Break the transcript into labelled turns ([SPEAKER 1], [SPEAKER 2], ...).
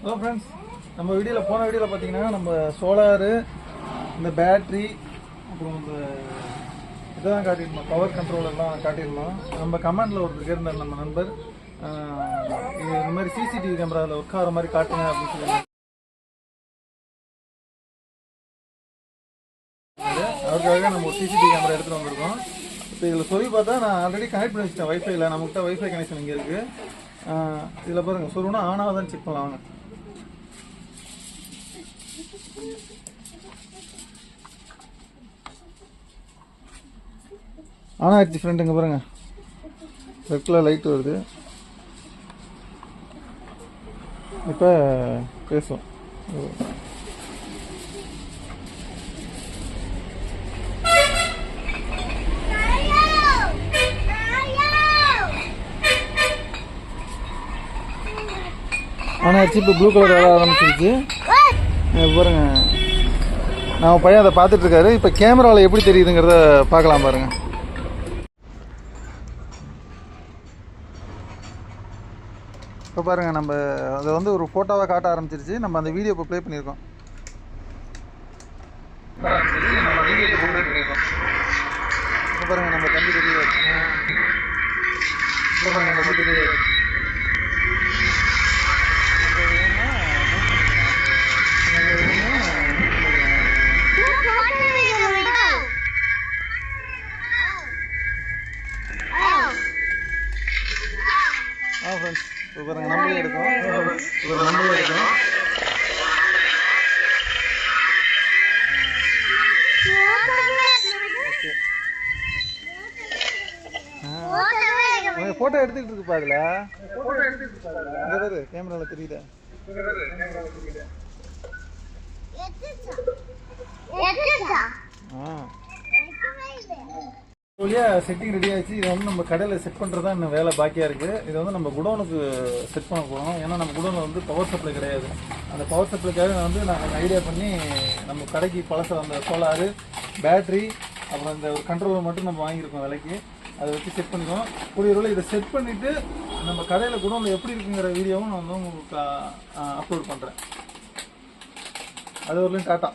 [SPEAKER 1] Hello friends, நம்ம போன வீடியோவில் பார்த்தீங்கன்னா நம்ம சோலாரு, இந்த பேட்ரி, அப்புறம் இந்த இதெல்லாம் காட்டியிருந்தோம், பவர் கண்ட்ரோல் எல்லாம் காட்டியிருந்தோம். நம்ம கமெண்டில் ஒருத்தர் கேட்டிருந்தார் நம்ம நண்பர், இந்த மாதிரி சிசிடிவி கேமராவில் ஒர்க் ஆகிற மாதிரி காட்டுங்க அப்படின்னு சொல்லி. அவருக்காக நம்ம ஒரு சிசிடிவி கேமரா எடுத்துகிட்டு வந்திருக்கோம். இப்போ இதில் சொல்லி பார்த்தா நான் ஆல்ரெடி கனெக்ட் பண்ணி வச்சிட்டேன் வைஃபைல. நம்மகிட்ட வைஃபை கனெக்ஷன் இங்கே இருக்குது. இதில் பாருங்கள், சொல்லணும்னா ஆனாக தான் செக் பண்ணலாம். வாங்க. ஆன் ஆயிடுச்சு ஃப்ரெண்ட். இங்கே பாருங்க, ரெட் கலர் லைட் வருது. இப்போ பேசும். ஆன் ஆயிடுச்சு. இப்போ ப்ளூ கலர் வர ஆரம்பிச்சிருச்சு. பாருங்க, நம்ம பையன் அதை பார்த்துட்டு இருக்காரு. இப்போ கேமராவில் எப்படி தெரியுதுங்கிறத பார்க்கலாம் பாருங்க. இப்போ பாருங்கள், நம்ம அதை வந்து ஒரு ஃபோட்டோவாக காட்ட ஆரம்பிச்சிருச்சு. நம்ம அந்த வீடியோ இப்போ ப்ளே பண்ணியிருக்கோம். இப்போ பாருங்கள், நம்ம தம்பி தெரியாது. இப்போ பாருங்கள், நம்ம தம்பி தெரியாது. ஃப்ரெண்ட்ஸ், இப்போ பாருங்க, நம்மளே எடுக்கும். இப்போ நம்மளே எடுக்கும். ஃபோட்டோ எடுத்துக்கிட்டு இருக்குப்பா. அதில் இங்கே பாரு, கேமராவில் தெரியுதா? செட்டிங் ரெடி ஆயிடுச்சு. இதை வந்து நம்ம கடையில் செட் பண்ணுறது தான் இன்னும் வேலை பாக்கியாக இருக்குது. இதை வந்து நம்ம குடோனுக்கு செட் பண்ண போகிறோம். ஏன்னா நம்ம குடோனில் வந்து பவர் சப்ளை கிடையாது. அந்த பவர் சப்ளைக்காக நான் ஐடியா பண்ணி நம்ம கடைக்கு பழச அந்த சோலாரு, பேட்ரி, அப்புறம் இந்த ஒரு கண்ட்ரோலர் மட்டும் நம்ம வாங்கியிருக்கோம் விலைக்கு. அதை வச்சு செட் பண்ணிக்கோம். கூடிய ரோல் இதை செட் பண்ணிவிட்டு நம்ம கடையில் குடோனில் எப்படி இருக்குங்கிற வீடியோவும் நான் வந்து உங்களுக்கு அப்லோட் பண்ணுறேன். அது வரலையும் டாட்டா.